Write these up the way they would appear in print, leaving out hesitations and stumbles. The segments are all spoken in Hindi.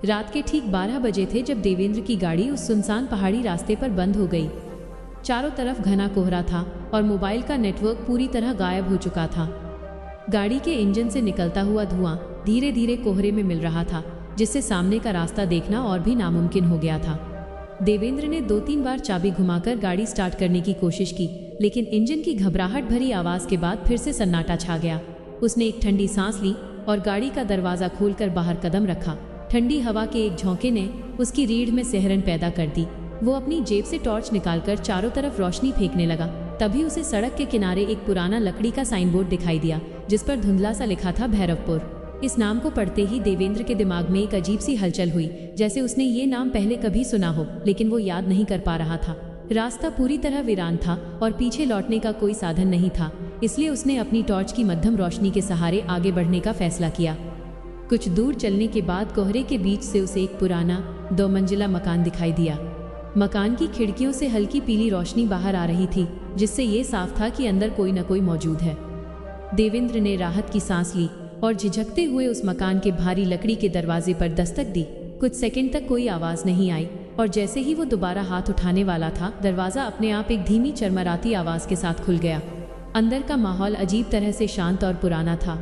रात के ठीक 12 बजे थे जब देवेंद्र की गाड़ी उस सुनसान पहाड़ी रास्ते पर बंद हो गई। चारों तरफ घना कोहरा था और मोबाइल का नेटवर्क पूरी तरह गायब हो चुका था। गाड़ी के इंजन से निकलता हुआ धुआं धीरे धीरे कोहरे में मिल रहा था, जिससे सामने का रास्ता देखना और भी नामुमकिन हो गया था। देवेंद्र ने 2-3 बार चाबी घुमाकर गाड़ी स्टार्ट करने की कोशिश की, लेकिन इंजन की घबराहट भरी आवाज़ के बाद फिर से सन्नाटा छा गया। उसने एक ठंडी सांस ली और गाड़ी का दरवाज़ा खोलकर बाहर कदम रखा। ठंडी हवा के एक झोंके ने उसकी रीढ़ में सिहरन पैदा कर दी। वो अपनी जेब से टॉर्च निकालकर चारों तरफ रोशनी फेंकने लगा। तभी उसे सड़क के किनारे एक पुराना लकड़ी का साइन बोर्ड दिखाई दिया, जिस पर धुंधला सा लिखा था भैरवपुर। इस नाम को पढ़ते ही देवेंद्र के दिमाग में एक अजीब सी हलचल हुई, जैसे उसने ये नाम पहले कभी सुना हो, लेकिन वो याद नहीं कर पा रहा था। रास्ता पूरी तरह वीरान था और पीछे लौटने का कोई साधन नहीं था, इसलिए उसने अपनी टॉर्च की मध्यम रोशनी के सहारे आगे बढ़ने का फैसला किया। कुछ दूर चलने के बाद कोहरे के बीच से उसे एक पुराना 2 मंजिला मकान दिखाई दिया। मकान की खिड़कियों से हल्की पीली रोशनी बाहर आ रही थी, जिससे ये साफ था कि अंदर कोई न कोई मौजूद है। देवेंद्र ने राहत की सांस ली और झिझकते हुए उस मकान के भारी लकड़ी के दरवाजे पर दस्तक दी। कुछ सेकंड तक कोई आवाज़ नहीं आई और जैसे ही वो दोबारा हाथ उठाने वाला था, दरवाज़ा अपने आप एक धीमी चरमराती आवाज़ के साथ खुल गया। अंदर का माहौल अजीब तरह से शांत और पुराना था।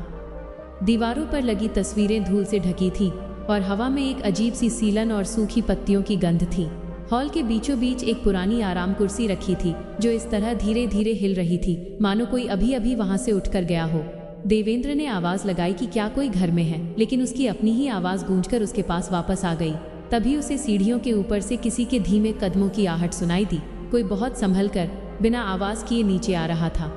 दीवारों पर लगी तस्वीरें धूल से ढकी थी और हवा में एक अजीब सी सीलन और सूखी पत्तियों की गंध थी। हॉल के बीचों बीच एक पुरानी आराम कुर्सी रखी थी, जो इस तरह धीरे धीरे हिल रही थी मानो कोई अभी अभी वहां से उठकर गया हो। देवेंद्र ने आवाज़ लगाई कि क्या कोई घर में है, लेकिन उसकी अपनी ही आवाज़ गूंजकर उसके पास वापस आ गई। तभी उसे सीढ़ियों के ऊपर से किसी के धीमे कदमों की आहट सुनाई दी। कोई बहुत संभल कर बिना आवाज़ किए नीचे आ रहा था।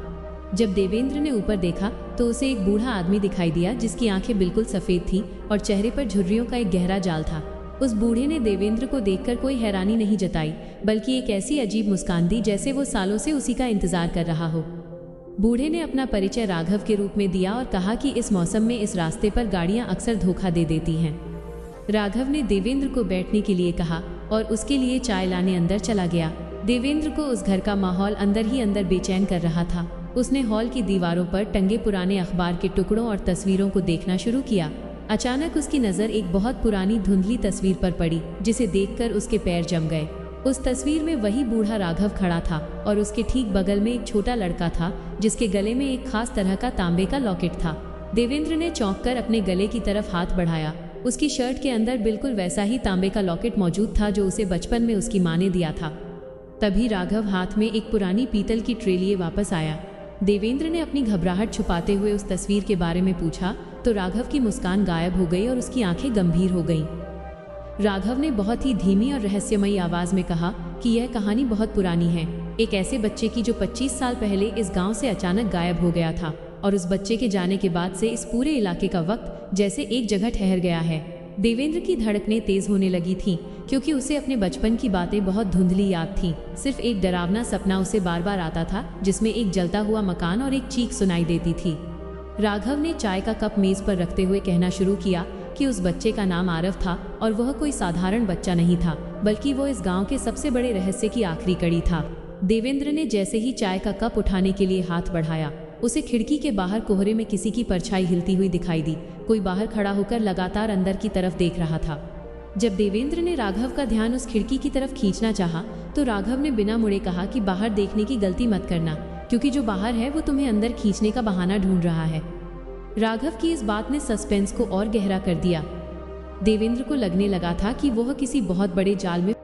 जब देवेंद्र ने ऊपर देखा तो उसे एक बूढ़ा आदमी दिखाई दिया, जिसकी आंखें बिल्कुल सफ़ेद थीं और चेहरे पर झुर्रियों का एक गहरा जाल था। उस बूढ़े ने देवेंद्र को देखकर कोई हैरानी नहीं जताई, बल्कि एक ऐसी अजीब मुस्कान दी जैसे वो सालों से उसी का इंतजार कर रहा हो। बूढ़े ने अपना परिचय राघव के रूप में दिया और कहा कि इस मौसम में इस रास्ते पर गाड़ियां अक्सर धोखा दे देती हैं। राघव ने देवेंद्र को बैठने के लिए कहा और उसके लिए चाय लाने अंदर चला गया। देवेंद्र को उस घर का माहौल अंदर ही अंदर बेचैन कर रहा था। उसने हॉल की दीवारों पर टंगे पुराने अखबार के टुकड़ों और तस्वीरों को देखना शुरू किया। अचानक उसकी नज़र एक बहुत पुरानी धुंधली तस्वीर पर पड़ी, जिसे देखकर उसके पैर जम गए। उस तस्वीर में वही बूढ़ा राघव खड़ा था और उसके ठीक बगल में एक छोटा लड़का था, जिसके गले में एक खास तरह का तांबे का लॉकेट था। देवेंद्र ने चौंक कर अपने गले की तरफ हाथ बढ़ाया। उसकी शर्ट के अंदर बिल्कुल वैसा ही तांबे का लॉकेट मौजूद था जो उसे बचपन में उसकी माँ ने दिया था। तभी राघव हाथ में एक पुरानी पीतल की ट्रे लिए वापस आया। देवेंद्र ने अपनी घबराहट छुपाते हुए उस तस्वीर के बारे में पूछा तो राघव की मुस्कान गायब हो गई और उसकी आंखें गंभीर हो गईं। राघव ने बहुत ही धीमी और रहस्यमयी आवाज में कहा कि यह कहानी बहुत पुरानी है, एक ऐसे बच्चे की जो 25 साल पहले इस गांव से अचानक गायब हो गया था और उस बच्चे के जाने के बाद से इस पूरे इलाके का वक्त जैसे एक जगह ठहर गया है। देवेंद्र की धड़कनें तेज होने लगी थीं, क्योंकि उसे अपने बचपन की बातें बहुत धुंधली याद थीं। सिर्फ एक डरावना सपना उसे बार बार आता था, जिसमें एक जलता हुआ मकान और एक चीख सुनाई देती थी। राघव ने चाय का कप मेज पर रखते हुए कहना शुरू किया कि उस बच्चे का नाम आरव था और वह कोई साधारण बच्चा नहीं था, बल्कि वो इस गांव के सबसे बड़े रहस्य की आखिरी कड़ी था। देवेंद्र ने जैसे ही चाय का कप उठाने के लिए हाथ बढ़ाया, उसे खिड़की के बाहर कोहरे में किसी की परछाई हिलती हुई दिखाई दी। कोई बाहर खड़ा होकर लगातार अंदर की तरफ देख रहा था। जब देवेंद्र ने राघव का ध्यान उस खिड़की की तरफ खींचना चाहा, तो राघव ने बिना मुड़े कहा कि बाहर देखने की गलती मत करना, क्योंकि जो बाहर है वो तुम्हें अंदर खींचने का बहाना ढूंढ रहा है। राघव की इस बात ने सस्पेंस को और गहरा कर दिया। देवेंद्र को लगने लगा था कि वह किसी बहुत बड़े जाल में